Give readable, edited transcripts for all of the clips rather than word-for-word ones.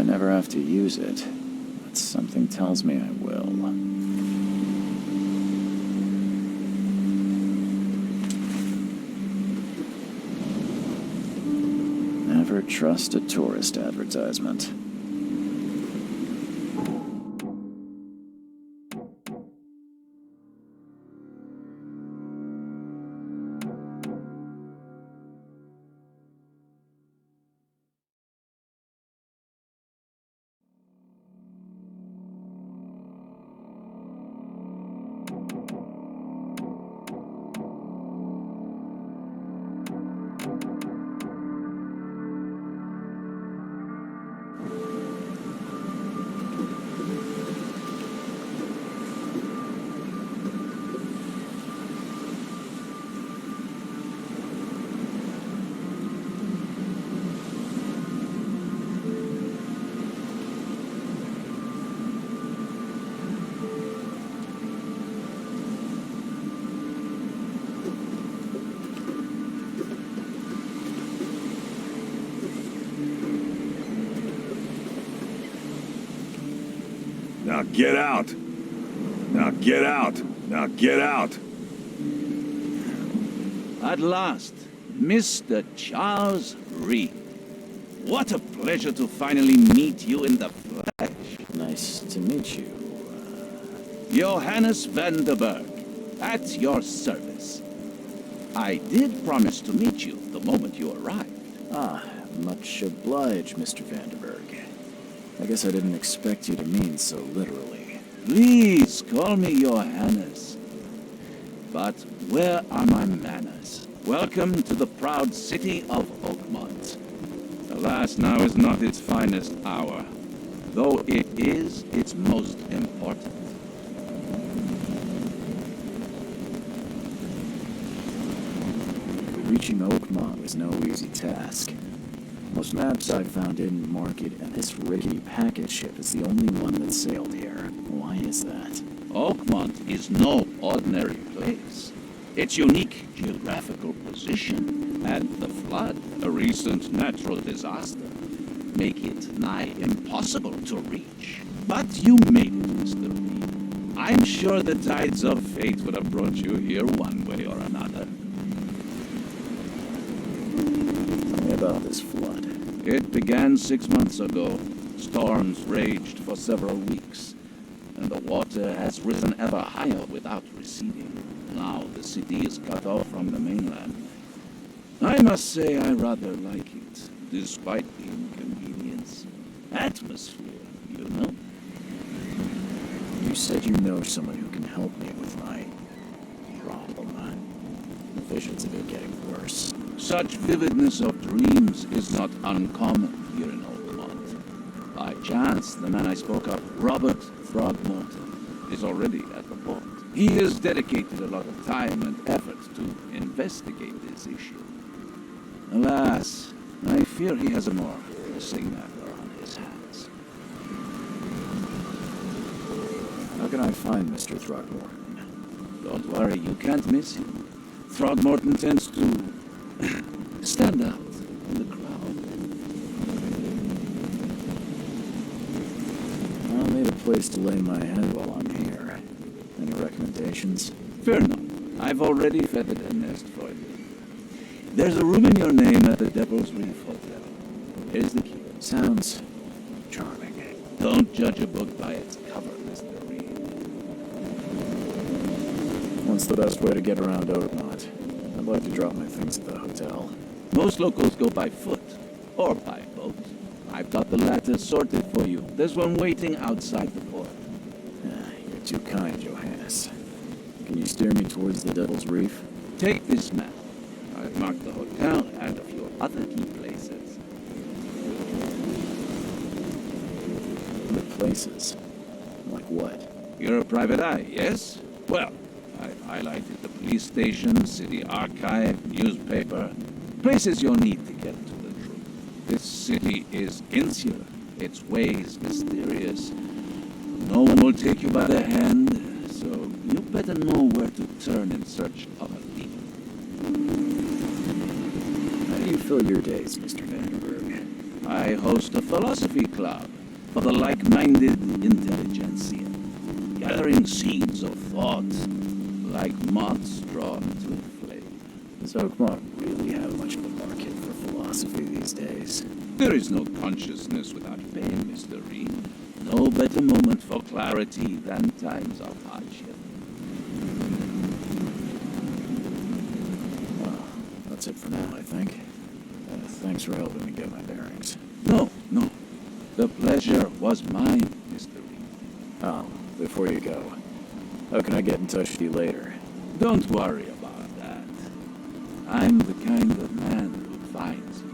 never have to use it, but something tells me I will. Never trust a tourist advertisement. Now get out! Now get out! Now get out! At last, Mr. Charles Reed. What a pleasure to finally meet you in the flesh. Nice to meet you. Johannes van der Berg, at your service. I did promise to meet you the moment you arrived. Ah, much obliged, Mr. Vanderberg. I guess I didn't expect you to mean so literally. Please call me Johannes. But where are my manners? Welcome to the proud city of Oakmont. Alas, now is not its finest hour, though it is its most important. Reaching Oakmont was no easy task. Most maps I've found didn't mark it, and this rickety packet ship is the only one that sailed here. Why is that? Oakmont is no ordinary place. Its unique geographical position and the flood, a recent natural disaster, make it nigh impossible to reach. But you made it, Mr. Reed. I'm sure the tides of fate would have brought you here one way or another. Tell me about this flood. It began 6 months ago. Storms raged for several weeks, and the water has risen ever higher without receding. Now the city is cut off from the mainland. I must say I rather like it, despite the inconvenience. Atmosphere, you know? You said you know someone who can help me with my problem. The visions have been getting worse. Such vividness of dreams is not uncommon here in Oakmont. By chance, the man I spoke of, Robert Throgmorton, is already at the port. He has dedicated a lot of time and effort to investigate this issue. Alas, I fear he has a more pressing matter on his hands. How can I find Mr. Throgmorton? Don't worry, you can't miss him. Throgmorton tends to stand out in the crowd. I'll need a place to lay my head while I'm here. Any recommendations? Fear not. I've already feathered a nest for you. There's a room in your name at the Devil's Reef Hotel. Here's the key. Sounds charming. Don't judge a book by its cover, Mr. Reed. What's the best way to get around Oakmont? I'd like to drop my things at the hotel. Most locals go by foot, or by boat. I've got the latter sorted for you. There's one waiting outside the port. You're too kind, Johannes. Can you steer me towards the Devil's Reef? Take this map. I've marked the hotel and a few other key places. Good places? Like what? You're a private eye, yes? Well, I've highlighted the police station, city archive, newspaper, places you'll need to get to the truth. This city is insular, its ways mysterious. No one will take you by the hand, so you better know where to turn in search of a lead. How do you fill your days, Mr. Vanderberg? I host a philosophy club. for the like-minded intelligentsia, gathering seeds of thought, like moths drawn to a flame. Does Oakmont really have much of a market for philosophy these days? There is no consciousness without pain, Mr. Reed. No better moment for clarity than times of hardship. Well, that's it for now, I think. Thanks for helping me get my bearings. No. The pleasure was mine, Mr. Reed. Oh, before you go, how can I get in touch with you later? Don't worry about that. I'm the kind of man who finds you.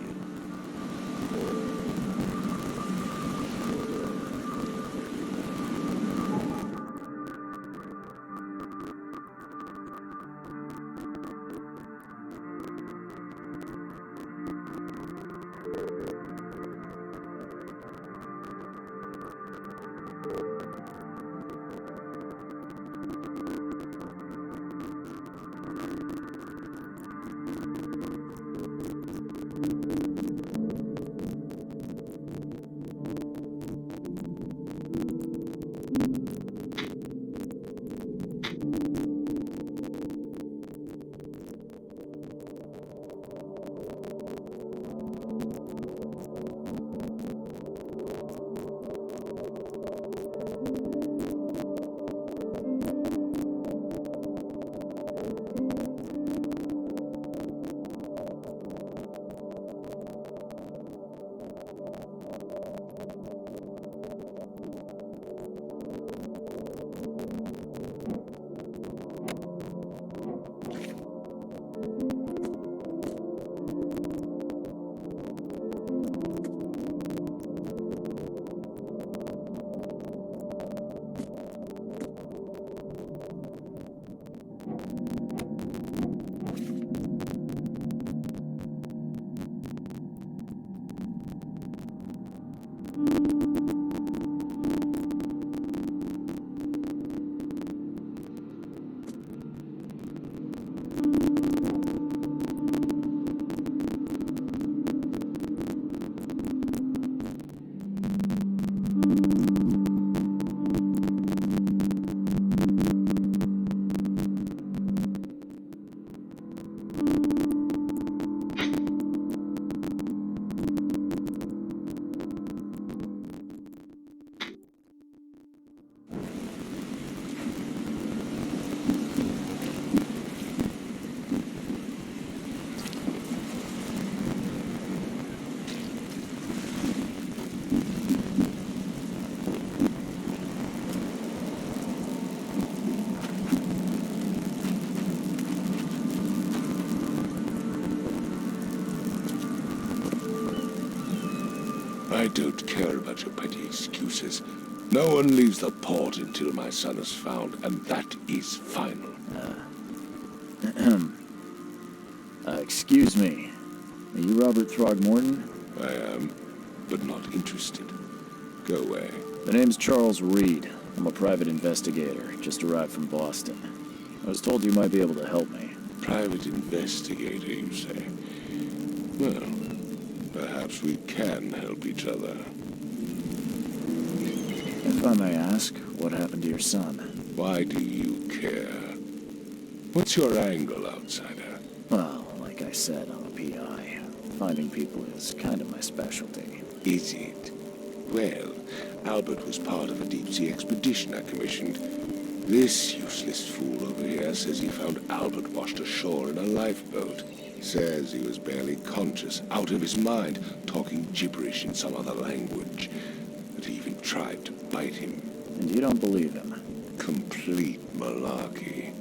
I don't care about your petty excuses. No one leaves the port until my son is found, and that is final. Excuse me. Are you Robert Throgmorton? I am, but not interested. Go away. The name's Charles Reed. I'm a private investigator, just arrived from Boston. I was told you might be able to help me. Private investigator, you say? Well, perhaps we can help each other. If I may ask, what happened to your son? Why do you care? What's your angle, outsider? Well, like I said, I'm a PI. Finding people is kind of my specialty. Is it? Well, Albert was part of a deep-sea expedition I commissioned. This useless fool over here says he found Albert washed ashore in a lifeboat. Says he was barely conscious, out of his mind, talking gibberish in some other language. That he even tried to bite him. And you don't believe him? Complete malarkey.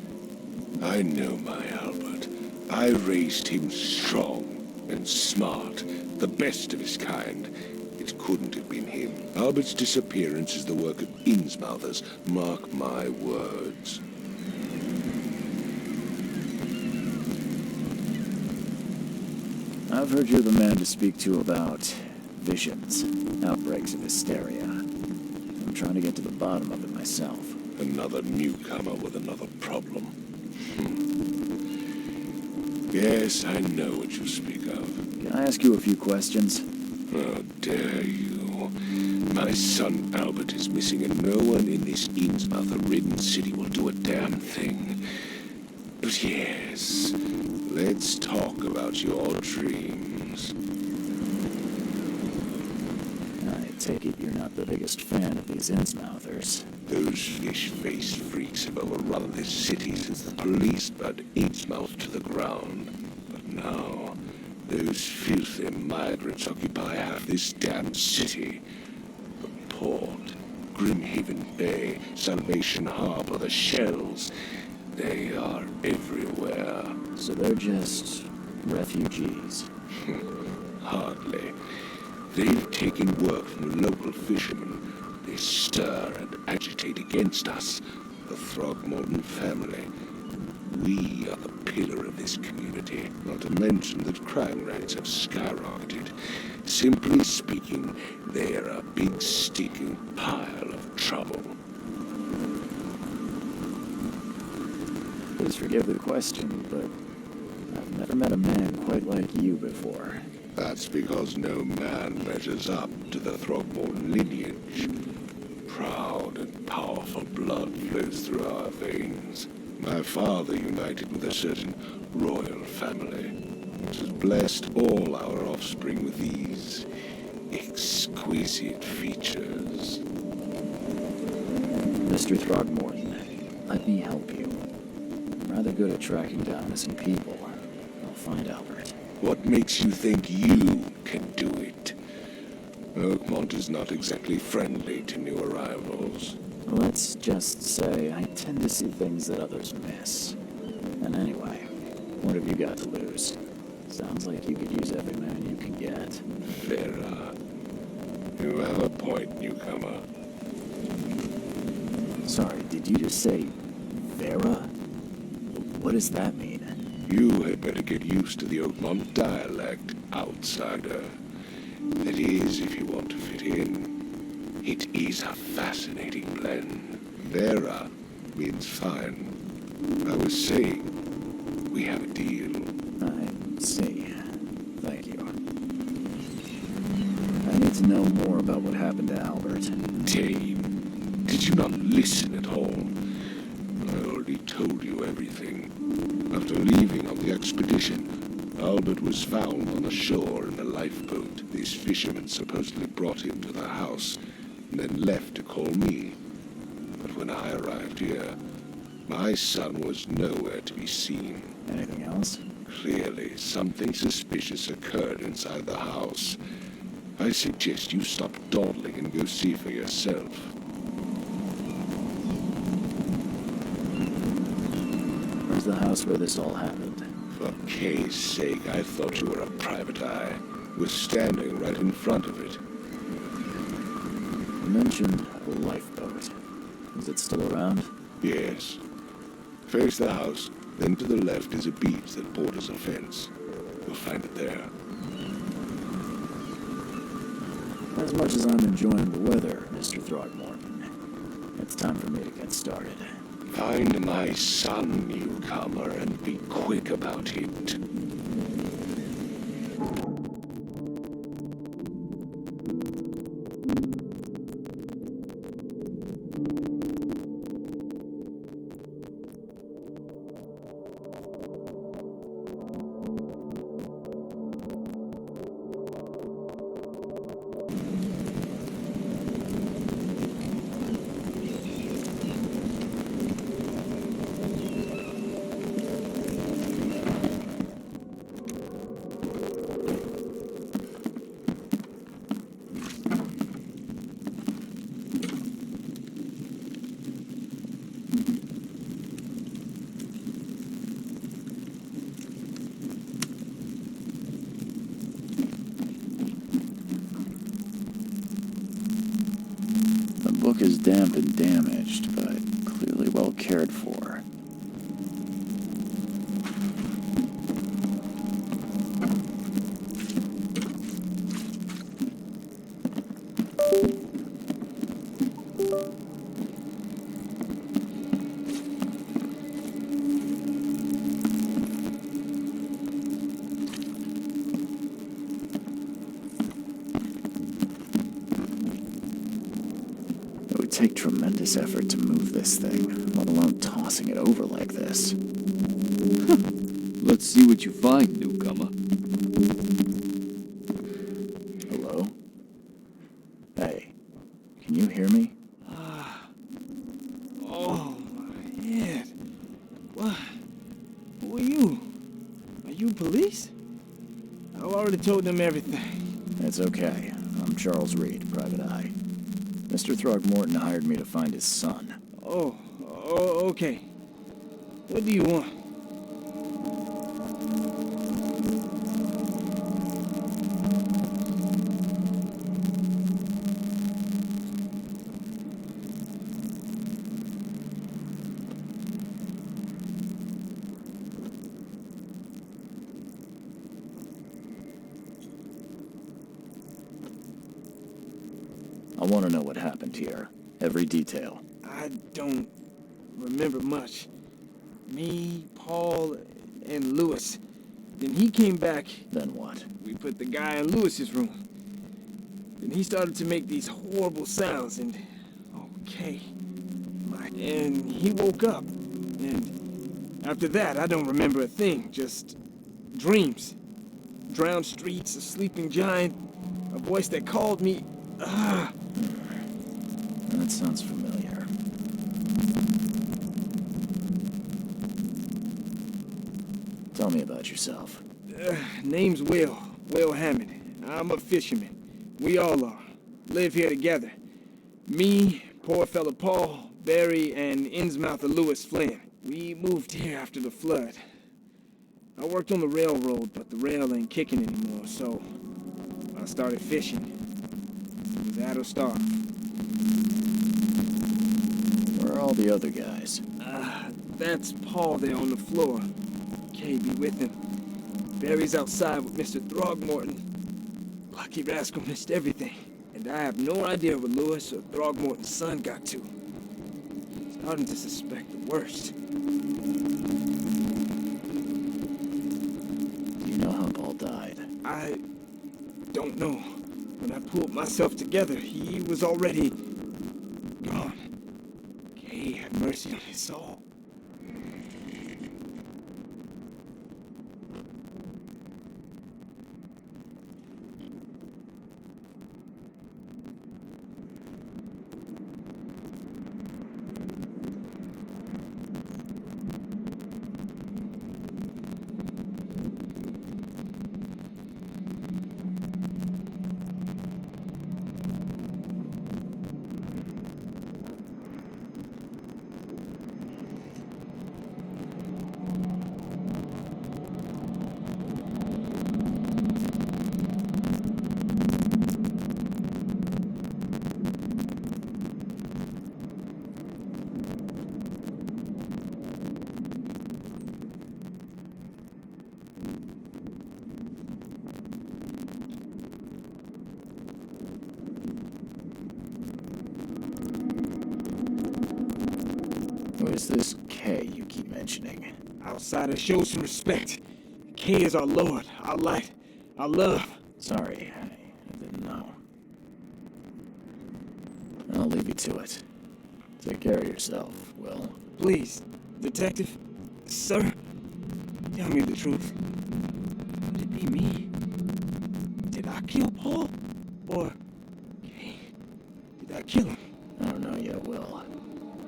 I know my Albert. I raised him strong and smart, the best of his kind. It couldn't have been him. Albert's disappearance is the work of Innsmouthers. Mark my words. I've heard you're the man to speak to about visions, outbreaks of hysteria. I'm trying to get to the bottom of it myself. Another newcomer with another problem. Yes, I know what you speak of. Can I ask you a few questions? How dare you? now. My son Albert is missing, and no one in this Innsmouth-ridden city will do a damn thing. But yes, let's talk about your dreams. I take it you're not the biggest fan of these Innsmouthers. Those fish-faced freaks have overrun this city since the police burned Innsmouth to the ground. But now, those filthy migrants occupy half this damn city. The port, Grimhaven Bay, Salvation Harbor, the Shells, they are everywhere. So they're just refugees. Hardly. They've taken work from local fishermen. They stir and agitate against us, the Throgmorton family. We are the pillar of this community, not to mention that crime rates have skyrocketed. Simply speaking, they are a big stinking pile of trouble. Please forgive the question, but I've never met a man quite like you before. That's because no man measures up to the Throgmorton lineage. Proud and powerful blood flows through our veins. My father united with a certain royal family, which has blessed all our offspring with these exquisite features. Mr. Throgmorton, let me help you. I'm rather good at tracking down missing people. I'll find Albert. What makes you think you can do it? Oakmont is not exactly friendly to new arrivals. Let's just say I tend to see things that others miss. And anyway, what have you got to lose? Sounds like you could use every man you can get. Vera, you have a point, newcomer. Sorry, did you just say Vera? What does that mean? You had better get used to the Oakmont dialect, outsider. That is, if you want to fit in. It is a fascinating blend. Vera means fine. I was saying, we have a deal. I see. Thank you. I need to know more about what happened to Albert. Dane, did you not listen at all? I already told you everything. After leaving on the expedition, Albert was found on the shore in a lifeboat. These fishermen supposedly brought him to the house, and then left to call me. But when I arrived here, my son was nowhere to be seen. Anything else? Clearly, something suspicious occurred inside the house. I suggest you stop dawdling and go see for yourself. Where's the house where this all happened? For Kay's sake, I thought you were a private eye. We're standing right in front of it. You mentioned a lifeboat. Is it still around? Yes. Face the house, then to the left is a beach that borders a fence. You'll find it there. As much as I'm enjoying the weather, Mr. Throgmorton, it's time for me to get started. Find my son, newcomer, and be quick about it. The book is damp and damaged, but clearly well cared for. take tremendous effort to move this thing, let alone tossing it over like this. Let's see what you find, newcomer. Hello? Hey, can you hear me? Oh, my head. What? Who are you? Are you police? I already told them everything. It's okay. I'm Charles Reed, Private Eye. Mr. Throgmorton hired me to find his son. Oh, okay. What do you want? I want to know what happened here. Every detail. I don't remember much. Me, Paul, and Lewis. Then he came back. Then what? We put the guy in Lewis's room. Then he started to make these horrible sounds and... Okay. And he woke up. And after that, I don't remember a thing. Just dreams. Drowned streets, a sleeping giant, a voice that called me... That sounds familiar. Tell me about yourself. Name's Will Hammond. I'm a fisherman. We all are. Live here together. Me, poor fella Paul, Barry, and Innsmouther Lewis Flynn. We moved here after the flood. I worked on the railroad, but the rail ain't kicking anymore, so I started fishing. It was that or starve. Where are all the other guys? That's Paul there on the floor. Kay be with him. Barry's outside with Mr. Throgmorton. Lucky rascal missed everything. And I have no idea where Lewis or Throgmorton's son got to. Starting to suspect the worst. Do you know how Paul died? I don't know. When I pulled myself together, he was already gone. Kay have mercy on his soul. Who is this Kay you keep mentioning? Outsider, show some respect. Kay is our Lord, our light, our love. Sorry, I didn't know. I'll leave you to it. Take care of yourself, Will. Please, detective, sir, tell me the truth. Could it be me? Did I kill Paul? Or Kay? Did I kill him? I don't know yet, Will.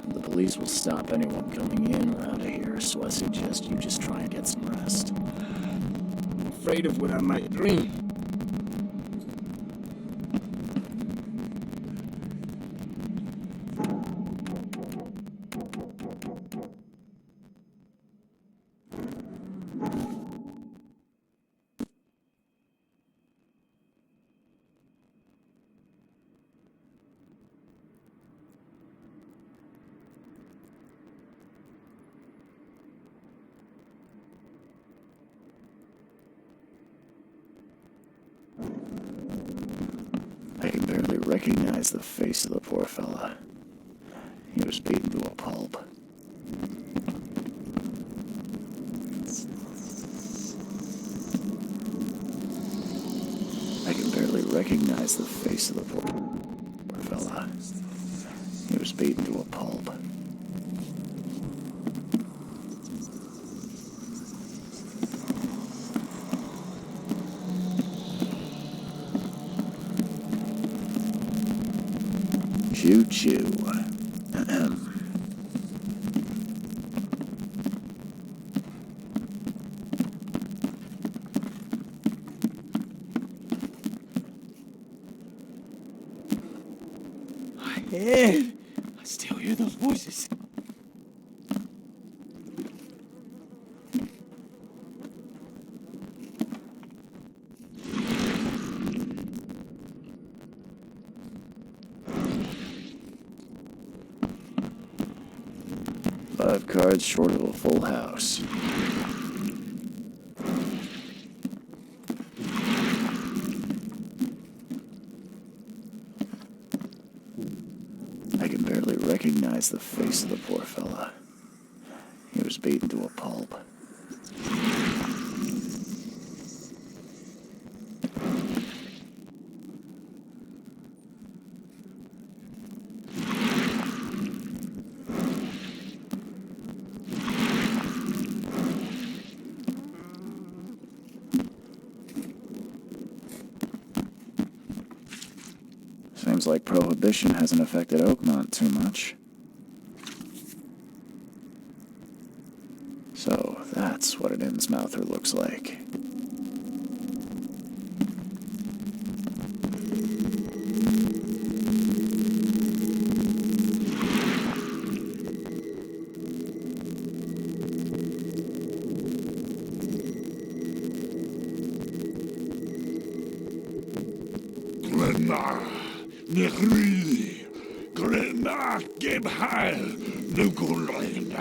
The police will stop anyone coming in or out of here, so I suggest you just try and get some rest. I'm afraid of what I might dream. I can barely recognize the face of the poor fella. He was beaten to a pulp. I can barely recognize the face of the poor fella. He was beaten to a pulp. Choo-choo. Ahem. Ed, I still hear those voices. Five cards short of a full house. I can barely recognize the face of the poor fella. He was beaten to a pulp. Seems like Prohibition hasn't affected Oakmont too much. So, that's what an Innsmouther looks like. Grenna, Negridi, Grenna, gib heil, Nugulein,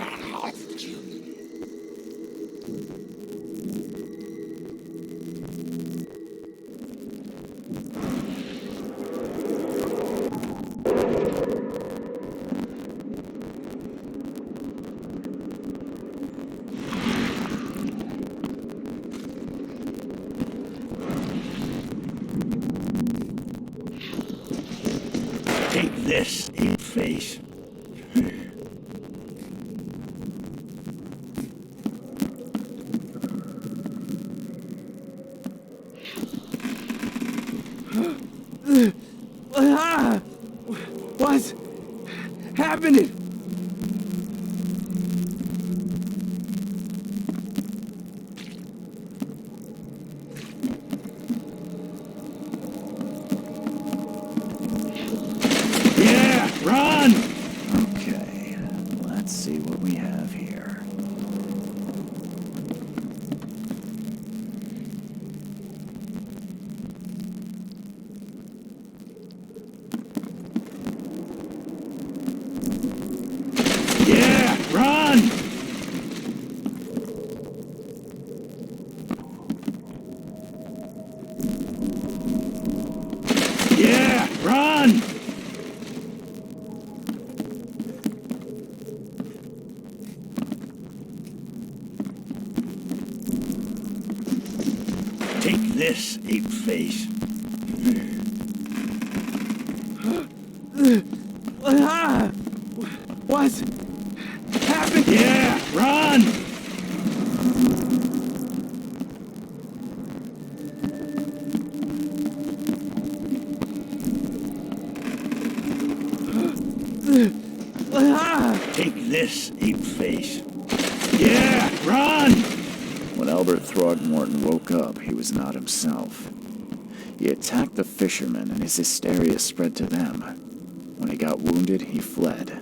Take this, eat face. What's happening? Yeah, run! Okay, let's see what we have here. Yeah, run! Yeah, run! Take this, ape face. What's happening? Yeah, run! Take this, ape face. Yeah, run! When Albert Throgmorton woke up, he was not himself. He attacked the fishermen, and his hysteria spread to them. When he got wounded, he fled.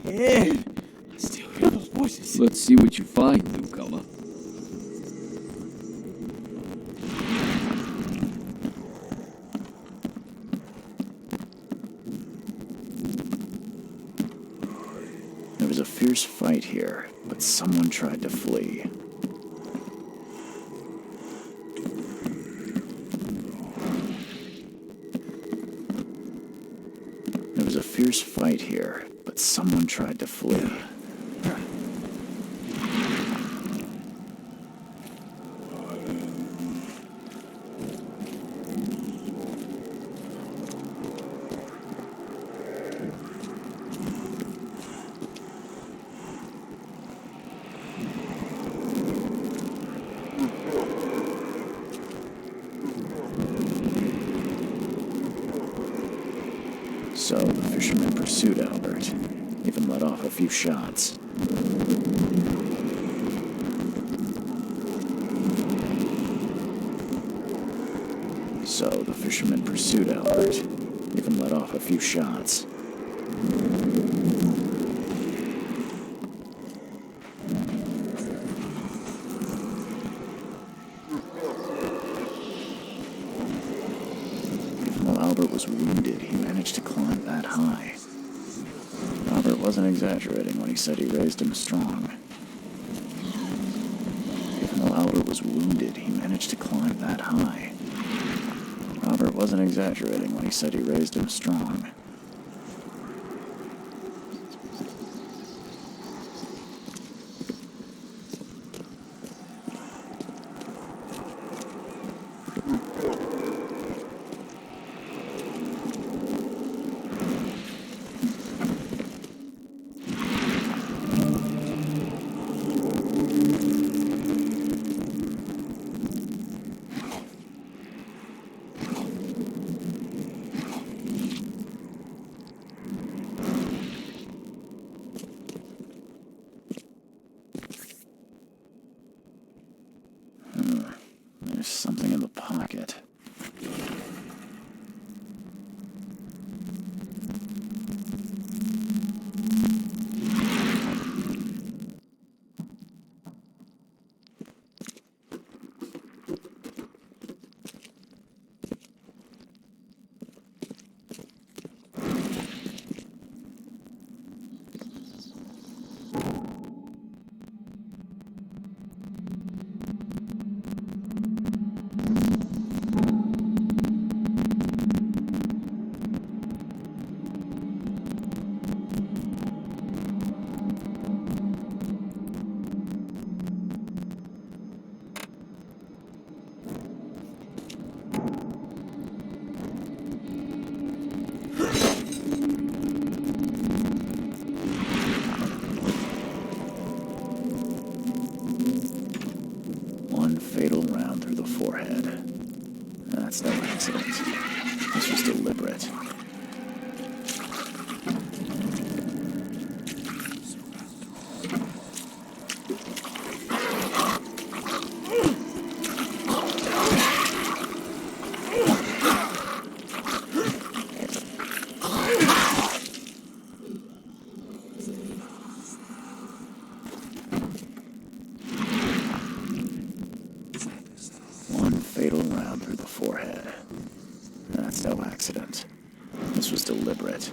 Man, I still hear those voices. Let's see what you find, newcomer. There was a fierce fight here, but someone tried to flee. There was a fierce fight here, but someone tried to flee. So the fisherman pursued Albert, even let off a few shots. So the fisherman pursued Albert, even let off a few shots. While Albert was wounded, he managed to climb that high. Albert wasn't exaggerating when he said he raised him strong. Even though Albert was wounded, he managed to climb that high. Albert wasn't exaggerating when he said he raised him strong. There's something in the pocket. One fatal round through the forehead. That's no accident. This was deliberate. One fatal round through the forehead. That's no accident. This was deliberate.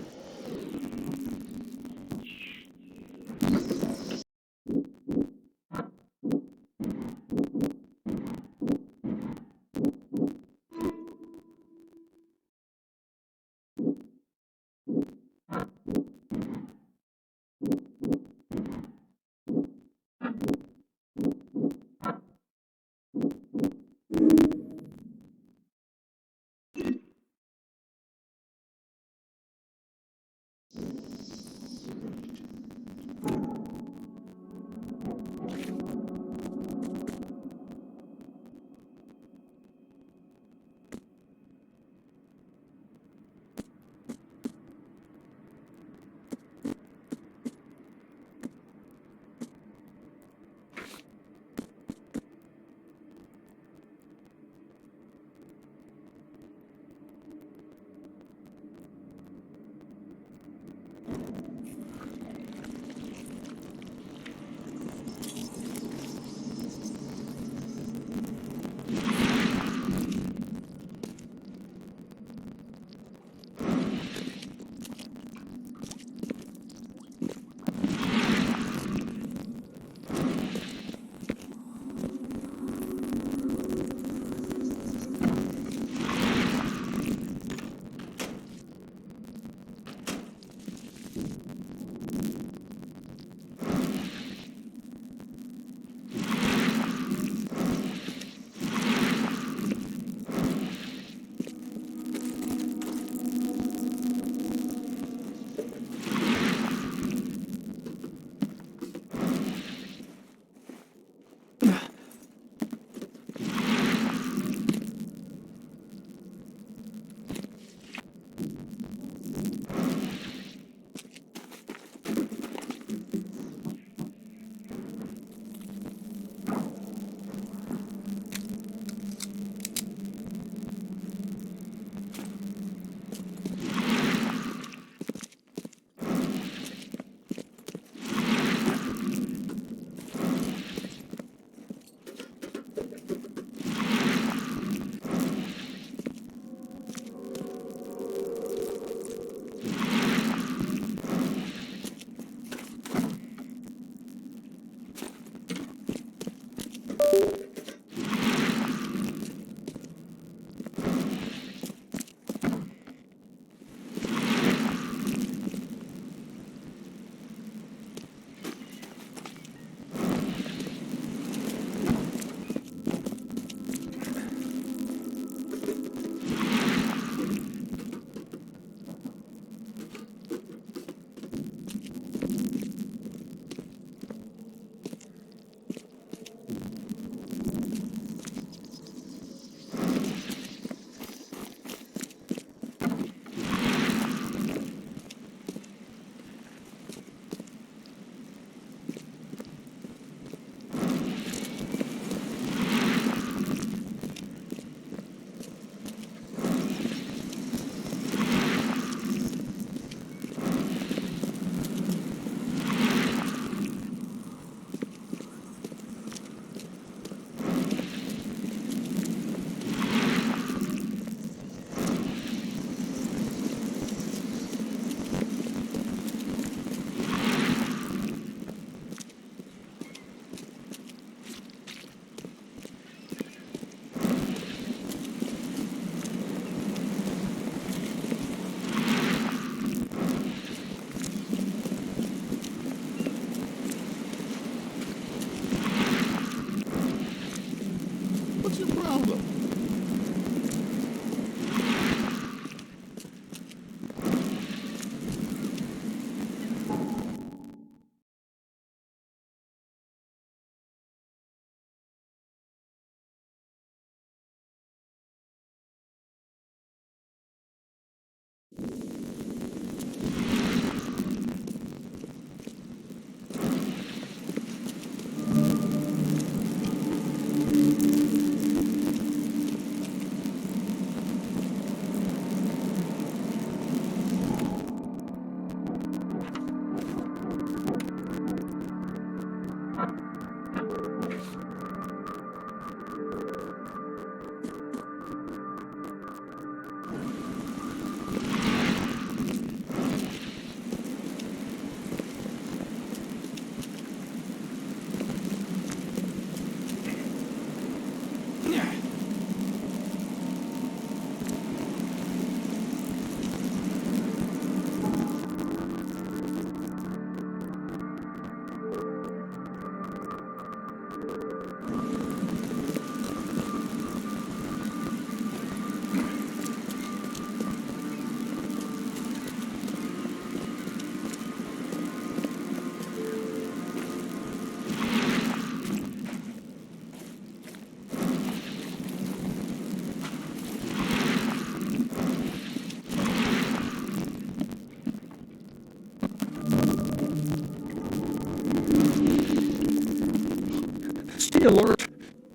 Emergency alert!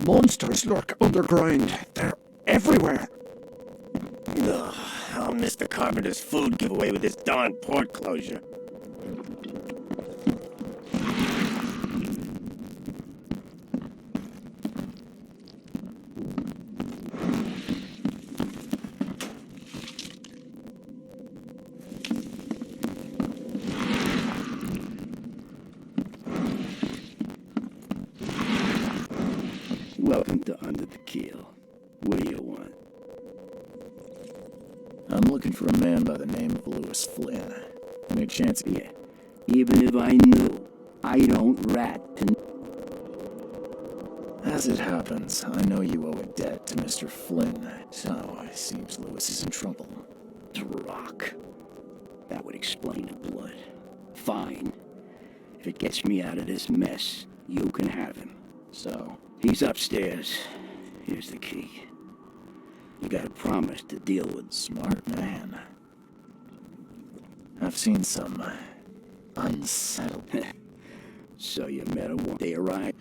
Monsters lurk underground. They're everywhere. Ugh, I'll miss the Carpenter's food giveaway with this darn port closure. Welcome to Under the Keel. What do you want? I'm looking for a man by the name of Lewis Flynn. Any chance? Yeah, even if I knew, I don't rat to... As it happens, I know you owe a debt to Mr. Flynn, so it seems Lewis is in trouble. Rock. That would explain the blood. Fine. If it gets me out of this mess, you can have him. So, He's upstairs. Here's the key. You gotta promise to deal with... smart man. I've seen some unsettled. So you met him when they arrived.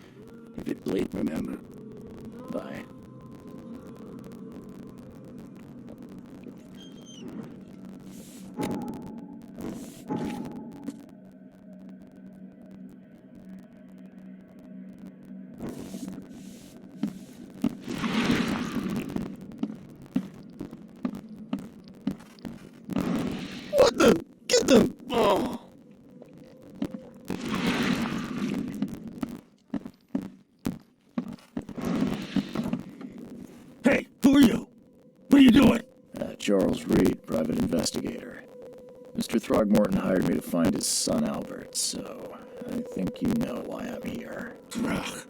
If it bleed, remember. Bye. What the? Get the... Oh! Hey, who are you? What are you doing? Charles Reed, private investigator. Mr. Throgmorton hired me to find his son Albert, so I think you know why I'm here. Ugh,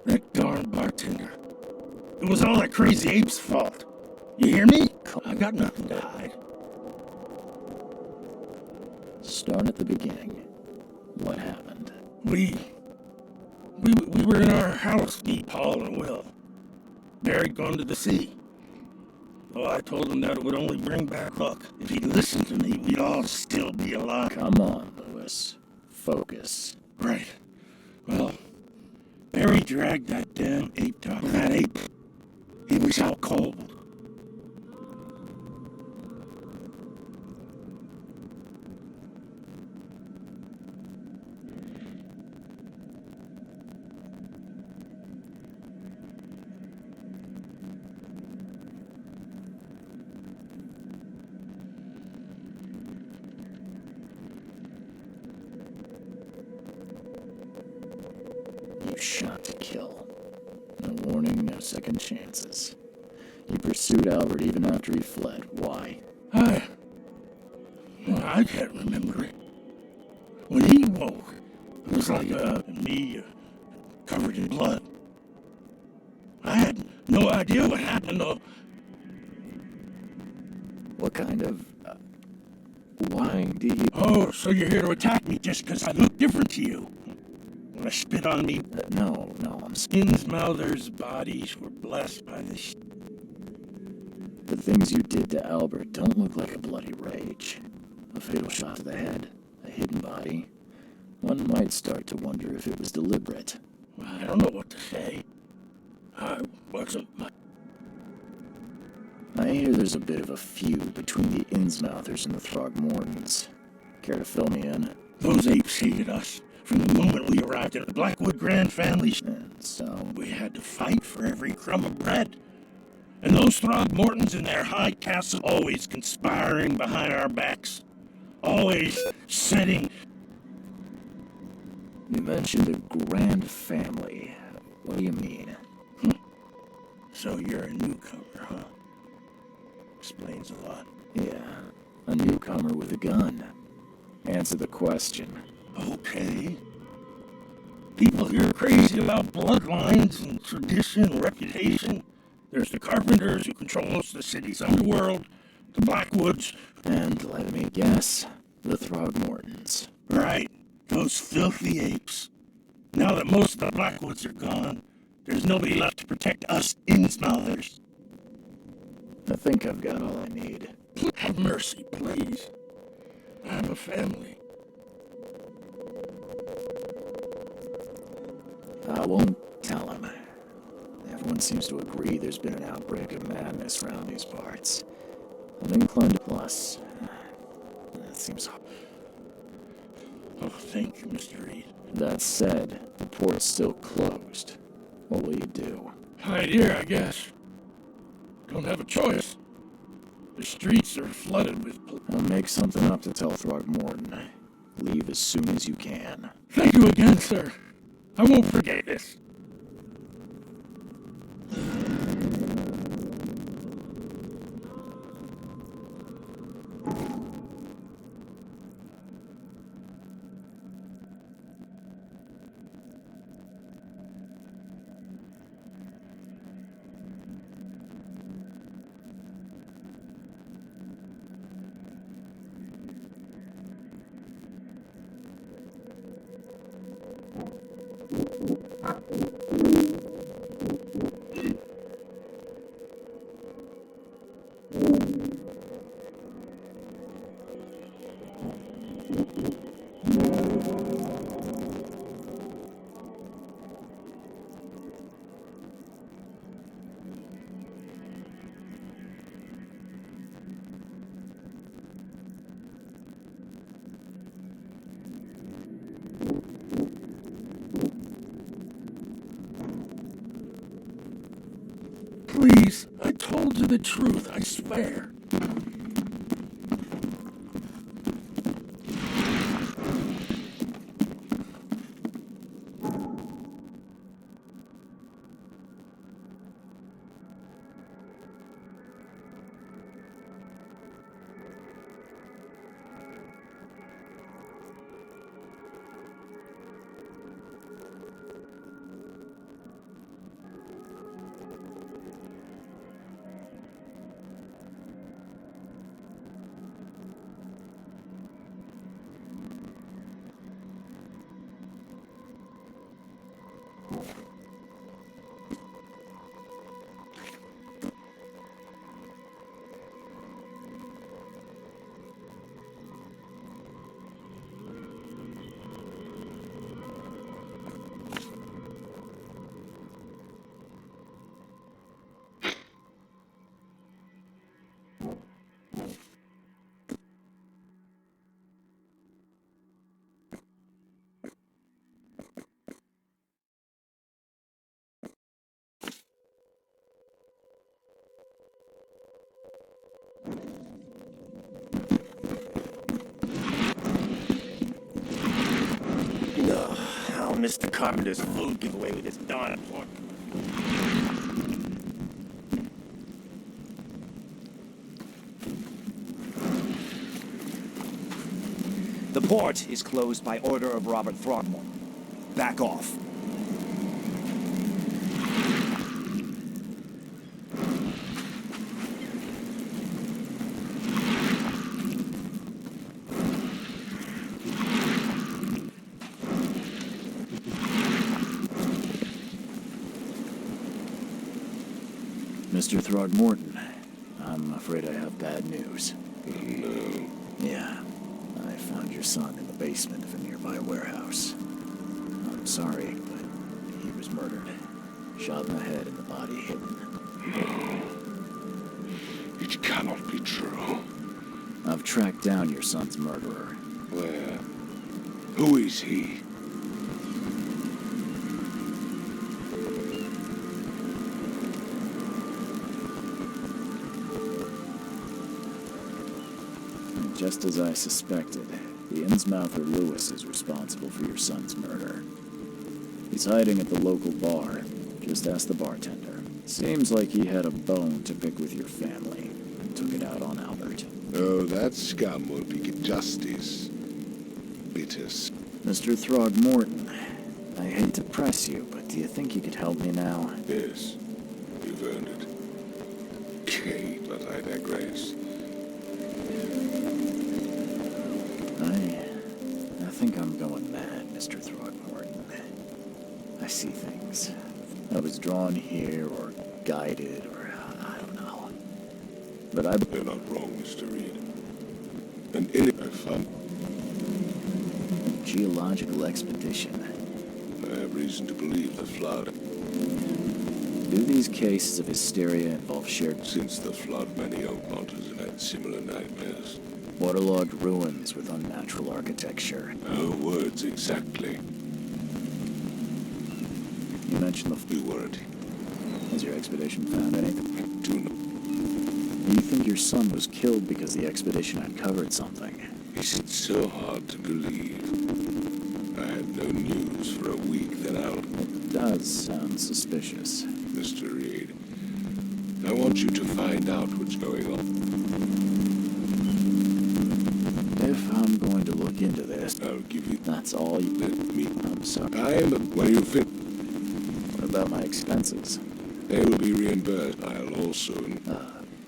that darn bartender. It was all that crazy ape's fault. You hear me? I got nothing to hide. Start at the beginning. What happened? We were in our house, me, Paul, and Will. Barry'd gone to the sea. Oh, I told him that it would only bring back luck. If he'd listened to me, we'd all still be alive. Come on, Lewis. Focus. Right. Well, Barry dragged that damn ape dog. That ape, he was out cold. You shot to kill. No warning, no second chances. You pursued Albert even after he fled. Why? I can't remember it. When he woke, it was like me covered in blood. I had no idea what happened, though. What kind of... why do you... Oh, so you're here to attack me just because I look different to you? Want to spit on me? No, I'm... Innsmouther's bodies were blessed by this. The things you did to Albert don't look like a bloody rage. A fatal shot to the head, a hidden body. One might start to wonder if it was deliberate. I don't know what to say. I wasn't... I hear there's a bit of a feud between the Innsmouthers and the Throgmortons. Care to fill me in? Those apes hated us from the moment we arrived at the Blackwood Grand family. And so... We had to fight for every crumb of bread. And those Throgmortons in their high castle always conspiring behind our backs. Always setting... You mentioned a grand family. What do you mean? So you're a newcomer, huh? Explains a lot. Yeah, a newcomer with a gun. Answer the question. Okay. People here are crazy about bloodlines and tradition and reputation. There's the Carpenters who control most of the city's underworld, the Blackwoods. And let me guess, the Throgmortons. Right, those filthy apes. Now that most of the Blackwoods are gone, there's nobody left to protect us Innsmouthers. I think I've got all I need. Have mercy, please. I have a family. I won't tell Everyone seems to agree there's been an outbreak of madness around these parts. I'm inclined to plus. That seems... Oh, thank you, Mr. Reed. That said, the port's still closed. What will you do? Hide here, I guess. Don't have a choice. The streets are flooded with... I'll make something up to tell Throgmorton. Leave as soon as you can. Thank you again, sir. I won't forget this. Please, I told you the truth, I swear. I'll miss the Carpenter's food giveaway with this darn pork. The port is closed by order of Robert Throgmorton. Back off. Mr. Throgmorton, I'm afraid I have bad news. No. Yeah, I found your son in the basement of a nearby warehouse. I'm sorry, but he was murdered. Shot in the head and the body hidden. It cannot be true. I've tracked down your son's murderer. Where? Who is he? Just as I suspected, the Innsmouther Lewis is responsible for your son's murder. He's hiding at the local bar. Just ask the bartender. Seems like he had a bone to pick with your family and took it out on Albert. Oh, that scum will be get justice. Bitters. Mr. Throgmorton, I hate to press you, but do you think you could help me now? Yes, you've earned it. Okay, but I digress. I think I'm going mad, Mr. Throgmorton. I see things. I was drawn here, or guided, or I don't know. But You're not wrong, Mr. Reed. And in it I found a geological expedition. I have reason to believe the flood. Do these cases of hysteria involve shared Since the flood, many Oakmonters have had similar nightmares. waterlogged ruins with unnatural architecture? Her words exactly. You mentioned the... You weren't. Has your expedition found anything? I do not. Do you think your son was killed because the expedition uncovered something? It's so hard to believe. I had no news for a week, then It does sound suspicious. Mr. Reed, I want you to find out what's going on. If I'm going to look into this, I'll give you... that's all you... Let me... I'm sorry. I am... When you fit, What about my expenses? they will be reimbursed. I'll also...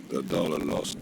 The dollar lost.